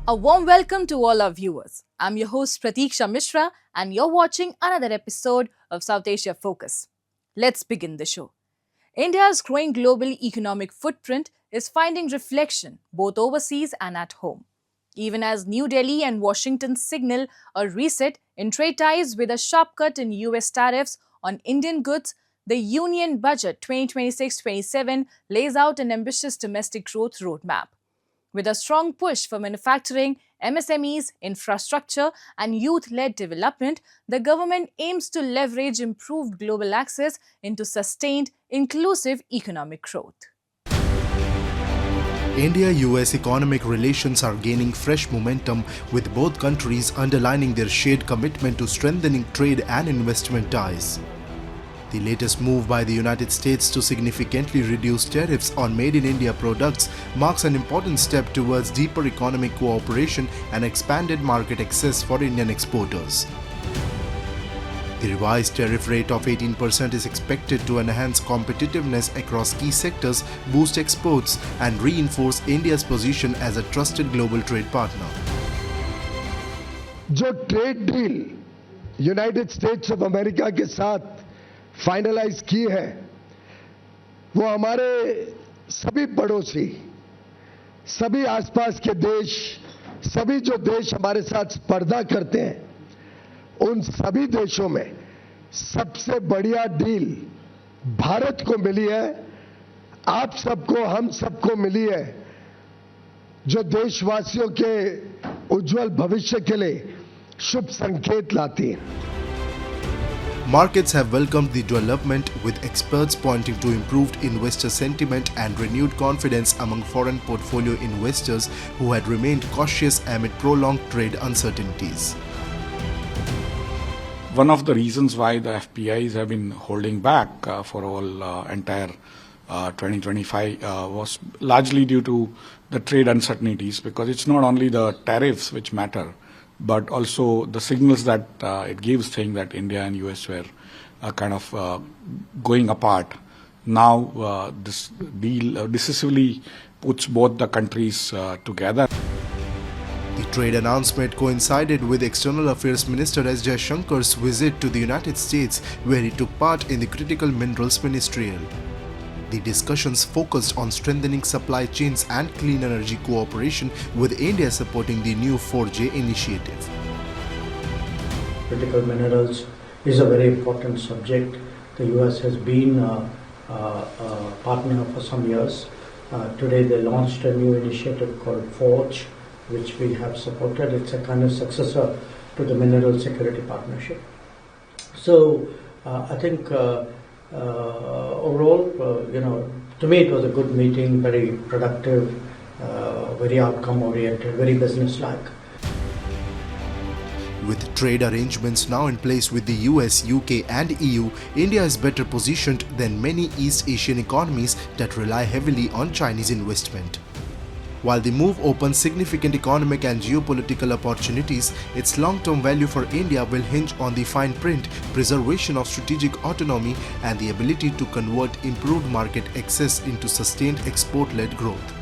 A warm welcome to all our viewers. I'm your host Pratiksha Mishra and you're watching another episode of South Asia Focus. Let's begin the show. India's growing global economic footprint is finding reflection both overseas and at home. Even as New Delhi and Washington signal a reset in trade ties with a sharp cut in US tariffs on Indian goods, the Union Budget 2026-27 lays out an ambitious domestic growth roadmap. With a strong push for manufacturing, MSMEs, infrastructure, and youth led development, the government aims to leverage improved global access into sustained, inclusive economic growth. India-US economic relations are gaining fresh momentum, with both countries underlining their shared commitment to strengthening trade and investment ties. The latest move by the United States to significantly reduce tariffs on made-in-India products marks an important step towards deeper economic cooperation and expanded market access for Indian exporters. The revised tariff rate of 18% is expected to enhance competitiveness across key sectors, boost exports, and reinforce India's position as a trusted global trade partner. जो trade deal United states of America के साथ finalise की है वो हमारे सभी पड़ोसी, सभी आसपास के देश, सभी जो देश हमारे साथ स्पर्धा करते हैं उन सभी देशों में सबसे बढ़िया डील भारत को मिली है। आप सबको, हम सबको मिली है, जो देशवासियों के उज्जवल भविष्य के लिए शुभ संकेत लाती है। Markets have welcomed the development, with experts pointing to improved investor sentiment and renewed confidence among foreign portfolio investors who had remained cautious amid prolonged trade uncertainties. One of the reasons why the FPIs have been holding back for all entire 2025 was largely due to the trade uncertainties, because it's not only the tariffs which matter, but also the signals that it gives, saying that India and US were kind of going apart. Now this deal decisively puts both the countries together. The trade announcement coincided with External Affairs Minister S. Jaishankar's visit to the United States, where he took part in the Critical Minerals Ministerial. The discussions focused on strengthening supply chains and clean energy cooperation, with India supporting the new 4J initiative. Critical minerals is a very important subject. The US has been a partner for some years. Today they launched a new initiative called Forge, which we have supported. It's a kind of successor to the Mineral Security Partnership. So I think overall, to me it was a good meeting, very productive, very outcome-oriented, very business-like. With trade arrangements now in place with the US, UK and EU, India is better positioned than many East Asian economies that rely heavily on Chinese investment. While the move opens significant economic and geopolitical opportunities, its long-term value for India will hinge on the fine print, preservation of strategic autonomy, and the ability to convert improved market access into sustained export-led growth.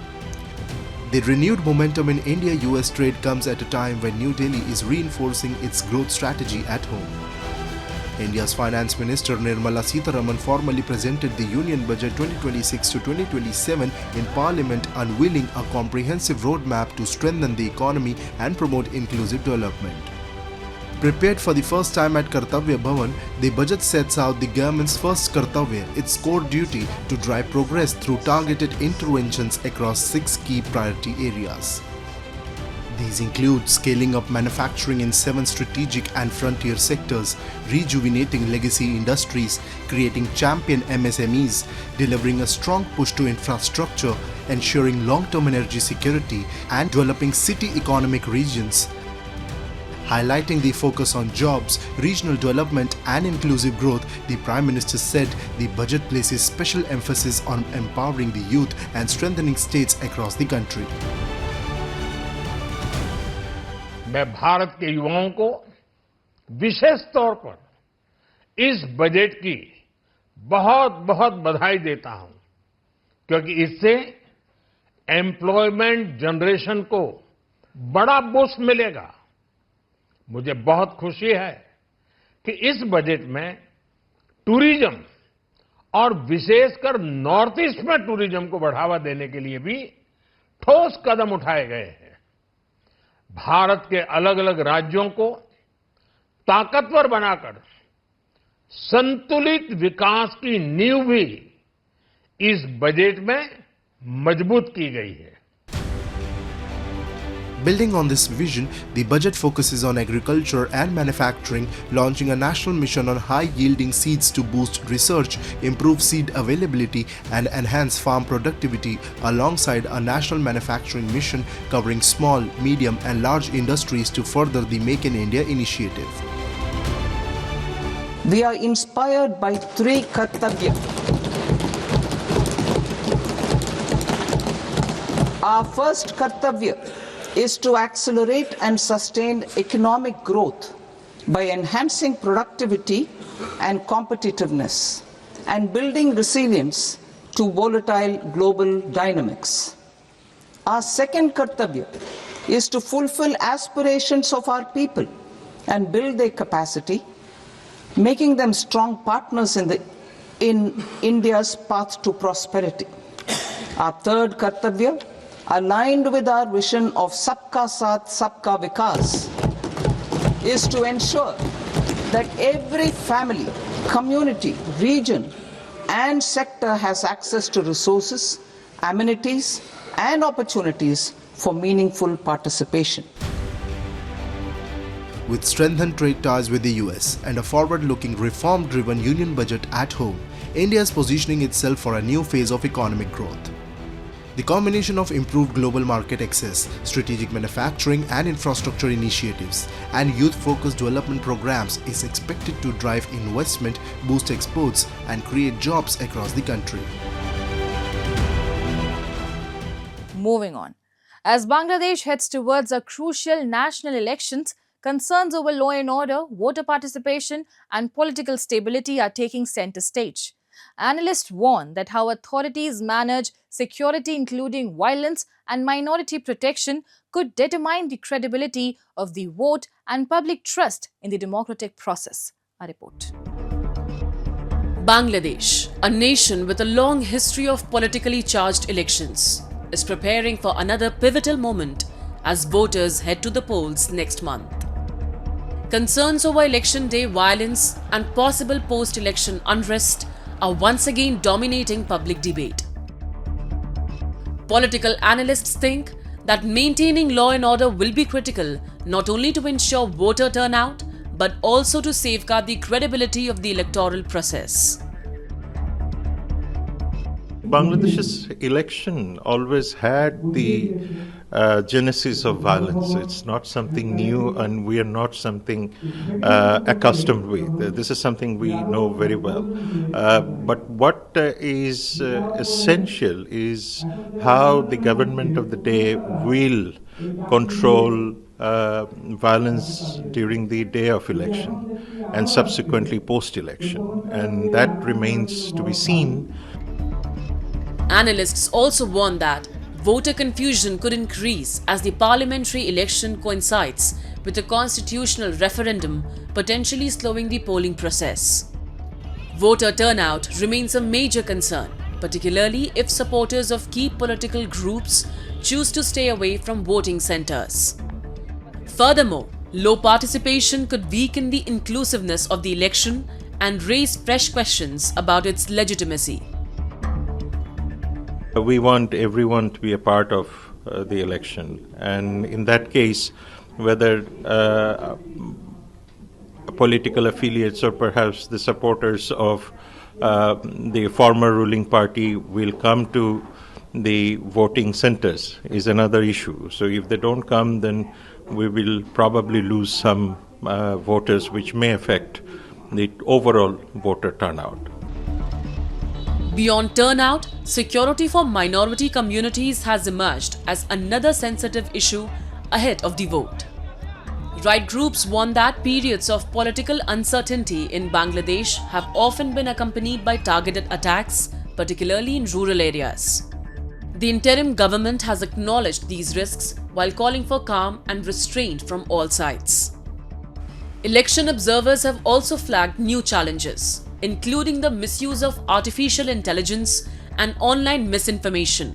The renewed momentum in India-US trade comes at a time when New Delhi is reinforcing its growth strategy at home. India's Finance Minister Nirmala Sitharaman formally presented the Union Budget 2026-2027 in Parliament, unveiling a comprehensive roadmap to strengthen the economy and promote inclusive development. Prepared for the first time at Kartavya Bhavan, the budget sets out the government's first Kartavya, its core duty to drive progress through targeted interventions across 6 key priority areas. These include scaling up manufacturing in 7 strategic and frontier sectors, rejuvenating legacy industries, creating champion MSMEs, delivering a strong push to infrastructure, ensuring long-term energy security, and developing city economic regions. Highlighting the focus on jobs, regional development and inclusive growth, the Prime Minister said the budget places special emphasis on empowering the youth and strengthening states across the country. मैं भारत के युवाओं को विशेष तौर पर इस budget की बहुत बहुत बधाई देता हूं, क्योंकि इससे एम्प्लॉयमेंट जनरेशन को बड़ा बूस्ट मिलेगा। मुझे बहुत खुशी है कि इस बजट में टूरिज्म और विशेषकर नॉर्थ ईस्ट में टूरिज्म को बढ़ावा देने के लिए भी ठोस कदम उठाए गए हैं। भारत के अलग अलग राज्यों को ताकतवर बनाकर संतुलित विकास की नींव भी इस बजट में मजबूत की गई है। Building on this vision, the budget focuses on agriculture and manufacturing, launching a national mission on high-yielding seeds to boost research, improve seed availability, and enhance farm productivity, alongside a national manufacturing mission covering small, medium, and large industries to further the Make in India initiative. We are inspired by three kartavya. Our first kartavya is to accelerate and sustain economic growth by enhancing productivity and competitiveness and building resilience to volatile global dynamics. Our second kartavya is to fulfill aspirations of our people and build their capacity, making them strong partners in India's path to prosperity. Our third kartavya, aligned with our vision of Sabka Saath, Sabka Vikas, is to ensure that every family, community, region, and sector has access to resources, amenities, and opportunities for meaningful participation. With strengthened trade ties with the US and a forward-looking reform-driven union budget at home, India is positioning itself for a new phase of economic growth. The combination of improved global market access, strategic manufacturing and infrastructure initiatives, and youth-focused development programs is expected to drive investment, boost exports, and create jobs across the country. Moving on. As Bangladesh heads towards a crucial national elections, concerns over law and order, voter participation, and political stability are taking center stage. Analysts warn that how authorities manage security, including violence and minority protection, could determine the credibility of the vote and public trust in the democratic process. A report. Bangladesh, a nation with a long history of politically charged elections, is preparing for another pivotal moment as voters head to the polls next month. Concerns over election day violence and possible post-election unrest are once again dominating public debate. Political analysts think that maintaining law and order will be critical not only to ensure voter turnout but also to safeguard the credibility of the electoral process. Bangladesh's election always had the genesis of violence. It's not something new, and we are not something accustomed with. This is something we know very well. But what is essential is how the government of the day will control violence during the day of election and subsequently post-election. And that remains to be seen. Analysts also warn that voter confusion could increase as the parliamentary election coincides with a constitutional referendum, potentially slowing the polling process. Voter turnout remains a major concern, particularly if supporters of key political groups choose to stay away from voting centers. Furthermore, low participation could weaken the inclusiveness of the election and raise fresh questions about its legitimacy. We want everyone to be a part of the election, and in that case, whether political affiliates or perhaps the supporters of the former ruling party will come to the voting centers is another issue. So if they don't come, then we will probably lose some voters, which may affect the overall voter turnout. Beyond turnout, security for minority communities has emerged as another sensitive issue ahead of the vote. Right groups warn that periods of political uncertainty in Bangladesh have often been accompanied by targeted attacks, particularly in rural areas. The interim government has acknowledged these risks while calling for calm and restraint from all sides. Election observers have also flagged new challenges, including the misuse of artificial intelligence and online misinformation,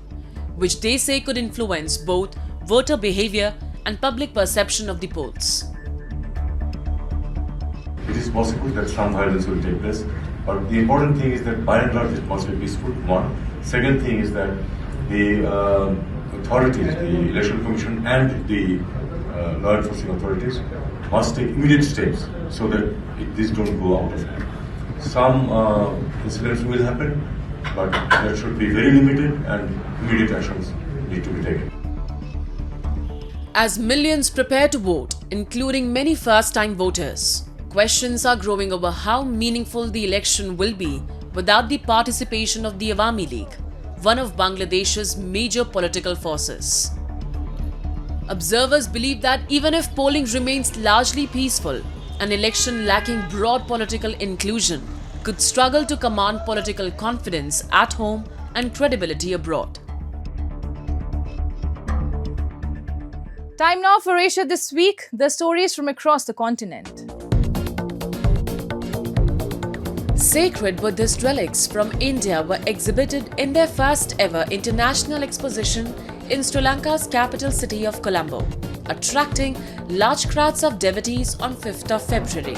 which they say could influence both voter behavior and public perception of the polls. It is possible that some violence will take place, but the important thing is that by and large it must be peaceful, one. Second thing is that the authorities, the Election Commission and the law enforcement authorities must take immediate steps so that these don't go out of hand. Some incidents will happen, but that should be very limited and immediate actions need to be taken. As millions prepare to vote, including many first-time voters, questions are growing over how meaningful the election will be without the participation of the Awami League, one of Bangladesh's major political forces. Observers believe that even if polling remains largely peaceful, an election lacking broad political inclusion could struggle to command political confidence at home and credibility abroad. Time now for Asia This Week, the stories from across the continent. Sacred Buddhist relics from India were exhibited in their first ever international exposition in Sri Lanka's capital city of Colombo, attracting large crowds of devotees on 5th of February.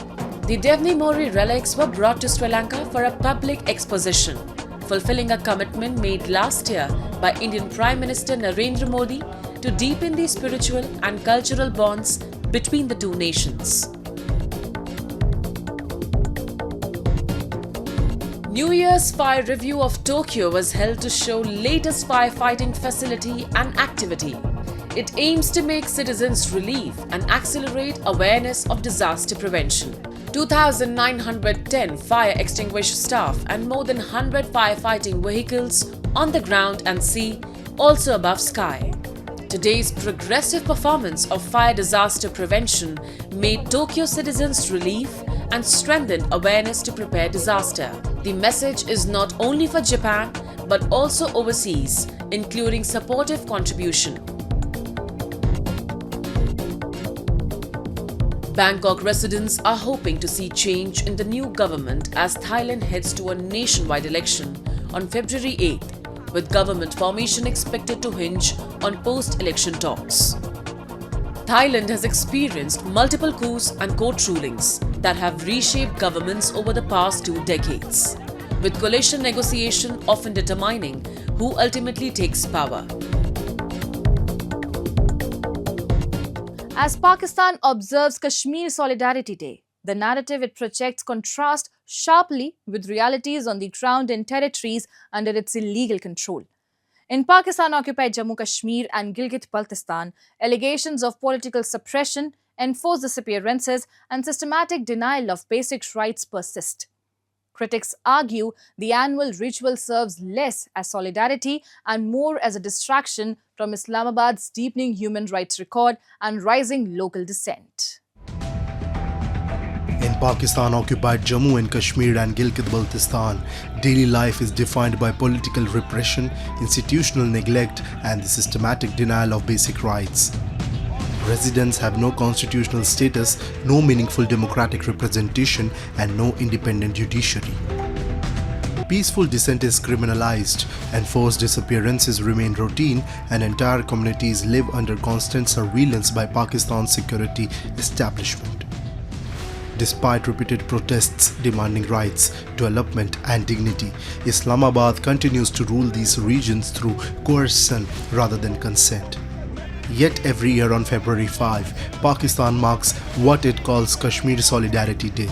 The Devni Mori relics were brought to Sri Lanka for a public exposition, fulfilling a commitment made last year by Indian Prime Minister Narendra Modi to deepen the spiritual and cultural bonds between the two nations. New Year's Fire Review of Tokyo was held to show latest firefighting facility and activity. It aims to make citizens relieve and accelerate awareness of disaster prevention. 2,910 fire extinguisher staff and more than 100 firefighting vehicles on the ground and sea, also above sky. Today's progressive performance of fire disaster prevention made Tokyo citizens relieve and strengthened awareness to prepare disaster. The message is not only for Japan but also overseas, including supportive contribution. Bangkok residents are hoping to see change in the new government as Thailand heads to a nationwide election on February 8th, with government formation expected to hinge on post-election talks. Thailand has experienced multiple coups and court rulings that have reshaped governments over the past 2 decades, with coalition negotiation often determining who ultimately takes power. As Pakistan observes Kashmir Solidarity Day, the narrative it projects contrasts sharply with realities on the ground in territories under its illegal control. In Pakistan-occupied Jammu Kashmir and Gilgit-Baltistan, allegations of political suppression, enforced disappearances, and systematic denial of basic rights persist. Critics argue the annual ritual serves less as solidarity and more as a distraction from Islamabad's deepening human rights record and rising local dissent. In Pakistan-occupied Jammu and Kashmir and Gilgit-Baltistan, daily life is defined by political repression, institutional neglect, and the systematic denial of basic rights. Residents have no constitutional status, no meaningful democratic representation, and no independent judiciary. Peaceful dissent is criminalized, enforced disappearances remain routine, and entire communities live under constant surveillance by Pakistan's security establishment. Despite repeated protests demanding rights, development, and dignity, Islamabad continues to rule these regions through coercion rather than consent. Yet every year on February 5, Pakistan marks what it calls Kashmir Solidarity Day.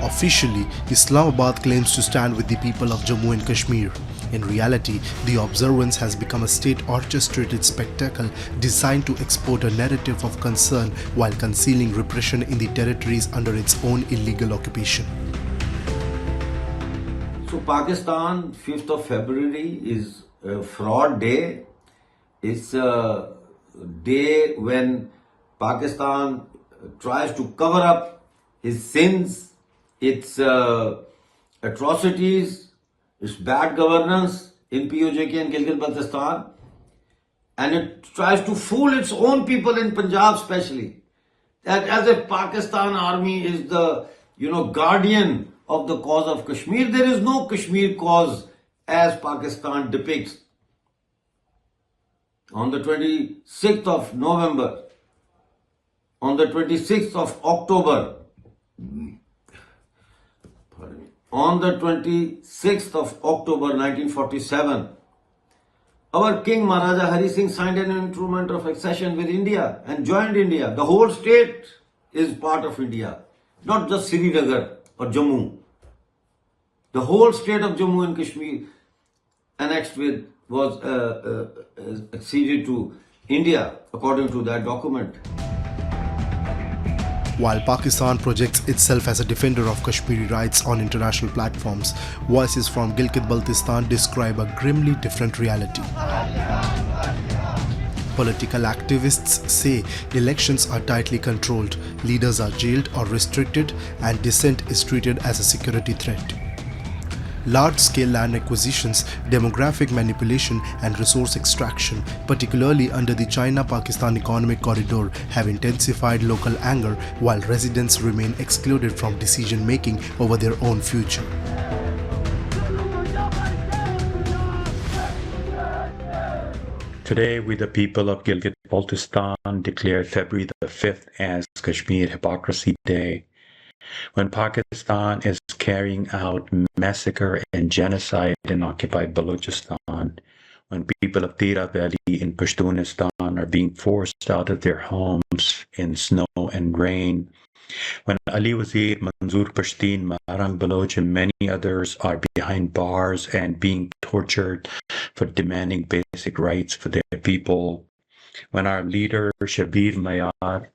Officially, Islamabad claims to stand with the people of Jammu and Kashmir. In reality, the observance has become a state-orchestrated spectacle designed to export a narrative of concern while concealing repression in the territories under its own illegal occupation. So Pakistan, 5th of February is a fraud day. It's a day when Pakistan tries to cover up its sins, its atrocities, its bad governance, in POJK and Gilgit-Baltistan, and it tries to fool its own people in Punjab especially, that as if Pakistan army is the guardian of the cause of Kashmir. There is no Kashmir cause as Pakistan depicts. On the 26th of November, on the 26th of October, on the 26th of October 1947, our King Maharaja Hari Singh signed an instrument of accession with India and joined India. The whole state is part of India, not just Srinagar or Jammu. The whole state of Jammu and Kashmir annexed with was acceded to India according to that document. While Pakistan projects itself as a defender of Kashmiri rights on international platforms, voices from Gilgit-Baltistan describe a grimly different reality. Political activists say elections are tightly controlled, leaders are jailed or restricted, and dissent is treated as a security threat. Large-scale land acquisitions, demographic manipulation and resource extraction, particularly under the China-Pakistan Economic Corridor, have intensified local anger while residents remain excluded from decision-making over their own future. Today, we the people of Gilgit-Baltistan declare February the 5th as Kashmir Hypocrisy Day. When Pakistan is carrying out massacre and genocide in occupied Balochistan, when people of Tira Valley in Pashtunistan are being forced out of their homes in snow and rain, when Ali Wazir, Manzoor Pashtun, Maharang Baloch and many others are behind bars and being tortured for demanding basic rights for their people, when our leader Shabir Mayar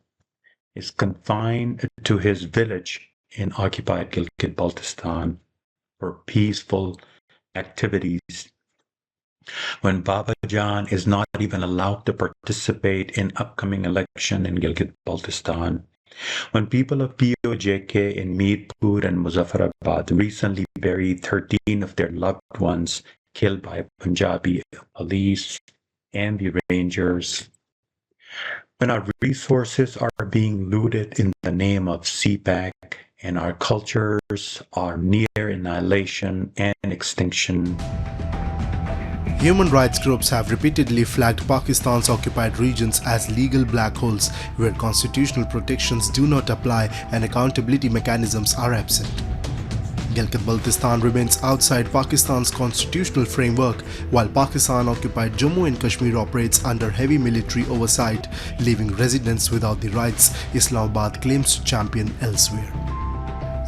is confined to his village in occupied Gilgit-Baltistan for peaceful activities, when Baba Jan is not even allowed to participate in upcoming election in Gilgit-Baltistan, when people of POJK in Mirpur and Muzaffarabad recently buried 13 of their loved ones killed by Punjabi police and the Rangers, when our resources are being looted in the name of CPAC and our cultures are near annihilation and extinction. Human rights groups have repeatedly flagged Pakistan's occupied regions as legal black holes where constitutional protections do not apply and accountability mechanisms are absent. Gilgit-Baltistan remains outside Pakistan's constitutional framework, while Pakistan-occupied Jammu and Kashmir operates under heavy military oversight, leaving residents without the rights Islamabad claims to champion elsewhere.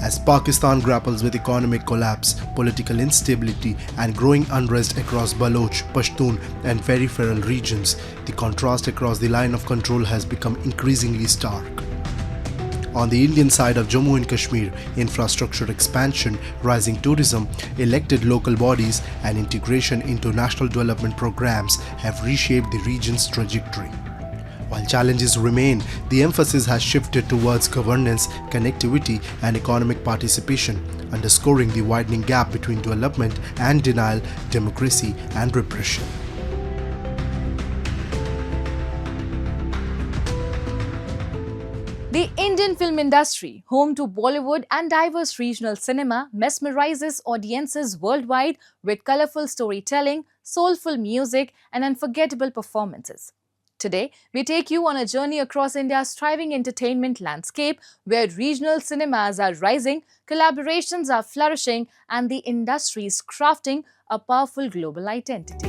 As Pakistan grapples with economic collapse, political instability and growing unrest across Baloch, Pashtun and peripheral regions, the contrast across the line of control has become increasingly stark. On the Indian side of Jammu and Kashmir, infrastructure expansion, rising tourism, elected local bodies and integration into national development programs have reshaped the region's trajectory. While challenges remain, the emphasis has shifted towards governance, connectivity and economic participation, underscoring the widening gap between development and denial, democracy and repression. The Indian film industry, home to Bollywood and diverse regional cinema, mesmerizes audiences worldwide with colorful storytelling, soulful music, and unforgettable performances. Today, we take you on a journey across India's thriving entertainment landscape, where regional cinemas are rising, collaborations are flourishing, and the industry is crafting a powerful global identity.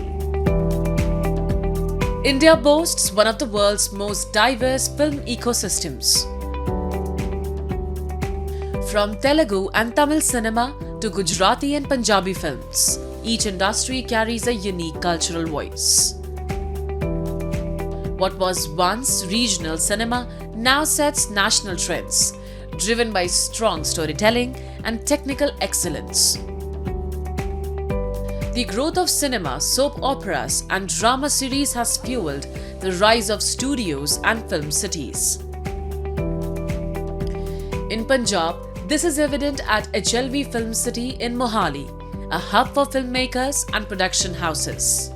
India boasts one of the world's most diverse film ecosystems. From Telugu and Tamil cinema to Gujarati and Punjabi films, each industry carries a unique cultural voice. What was once regional cinema now sets national trends, driven by strong storytelling and technical excellence. The growth of cinema, soap operas, and drama series has fueled the rise of studios and film cities. In Punjab, this is evident at HLV Film City in Mohali, a hub for filmmakers and production houses.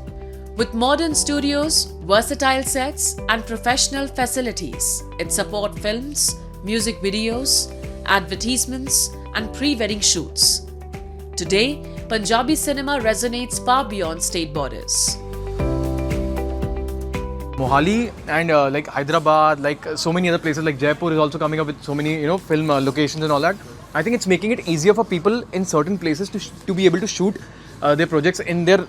With modern studios, versatile sets, and professional facilities, it supports films, music videos, advertisements, and pre-wedding shoots. Today, Punjabi cinema resonates far beyond state borders. Mohali and like Hyderabad, like so many other places, like Jaipur is also coming up with so many film locations and all that. I think it's making it easier for people in certain places to be able to shoot their projects in their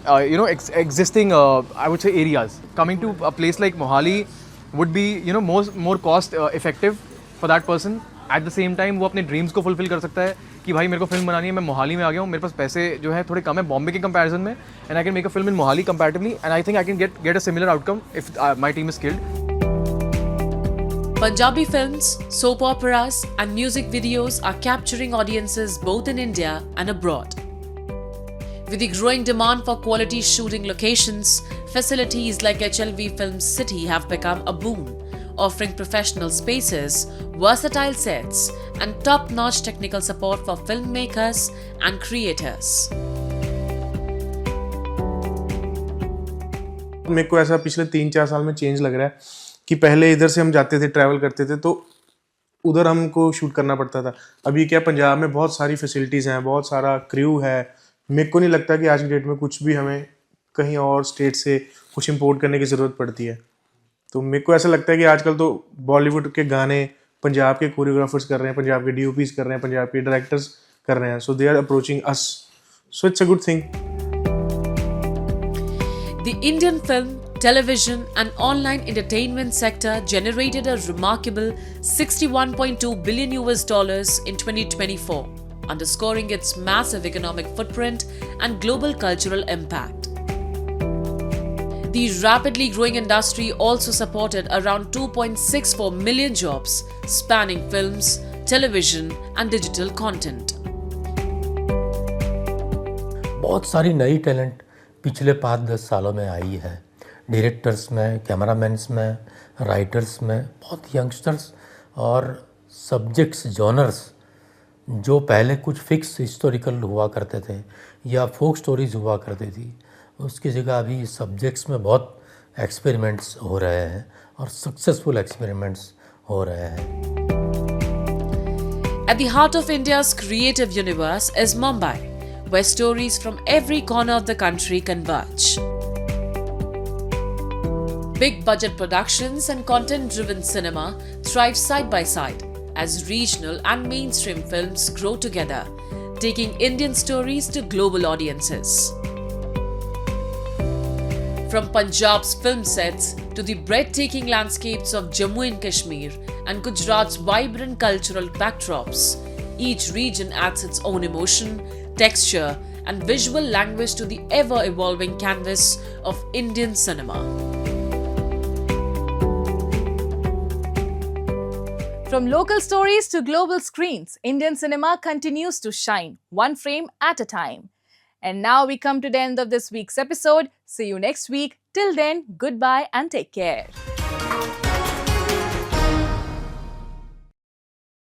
existing I would say areas. Coming to a place like Mohali would be more cost effective for that person. At the same time वो अपने dreams को fulfil कर सकता है कि भाई मेरे को फिल्म बनानी है, मैं मोहाली में आ गया हूँ, मेरे पास पैसे जो है थोड़े कम है बॉम्बे के कंपैरिजन में, and I can make a film in Mohali comparatively, and I think I can get a similar outcome if my team is skilled. Punjabi films, soap operas, and music videos are capturing audiences both in India and abroad. With the growing demand for quality shooting locations, facilities like HLV Film City have become a boon, offering professional spaces, versatile sets, and top-notch technical support for filmmakers and creators. मेरे को ऐसा पिछले 3-4 साल में change लग रहा है कि पहले इधर से हम जाते थे, ट्रैवल करते थे, तो उधर हमको शूट करना पड़ता था. अभी क्या पंजाब में बहुत सारी फैसिलिटीज़ हैं, बहुत सारा क्रू है. मेरे को नहीं लगता कि आज की डेट में कुछ भी हमें कहीं और स्टेट से कुछ इंपोर्ट करने की ज़रूरत पड़ती है. तो मेरे को ऐसा लगता है कि आजकल तो बॉलीवुड के गाने पंजाब के कोरियोग्राफर्स कर रहे हैं, पंजाब के DOPs कर रहे हैं, पंजाब के डायरेक्टर्स कर रहे हैं. So they are approaching us. So it's a good thing. The Indian film, television, and online entertainment sector generated a remarkable $61.2 billion in 2024, underscoring its massive economic footprint and global cultural impact. The rapidly growing industry also supported around 2.64 million jobs, spanning films, television, and digital content. बहुत सारी नई talent पिछले 5-10 सालों में आई है. Directors में, कैमरामैन्स में, writers में, बहुत यंगस्टर्स और सब्जेक्ट्स जॉनर्स जो पहले कुछ फिक्स हिस्टोरिकल हुआ करते थे या फोक स्टोरीज हुआ करती थी, उसकी जगह अभी सब्जेक्ट्स में बहुत एक्सपेरिमेंट्स हो रहे हैं और सक्सेसफुल एक्सपेरिमेंट्स हो रहे हैं. At the heart of India's creative universe is Mumbai, where stories from every corner of the country converge. Big budget productions and content-driven cinema thrive side by side as regional and mainstream films grow together, taking Indian stories to global audiences. From Punjab's film sets to the breathtaking landscapes of Jammu and Kashmir and Gujarat's vibrant cultural backdrops, each region adds its own emotion, texture, and visual language to the ever-evolving canvas of Indian cinema. From local stories to global screens, Indian cinema continues to shine, one frame at a time. And now we come to the end of this week's episode. See you next week. Till then, goodbye and take care.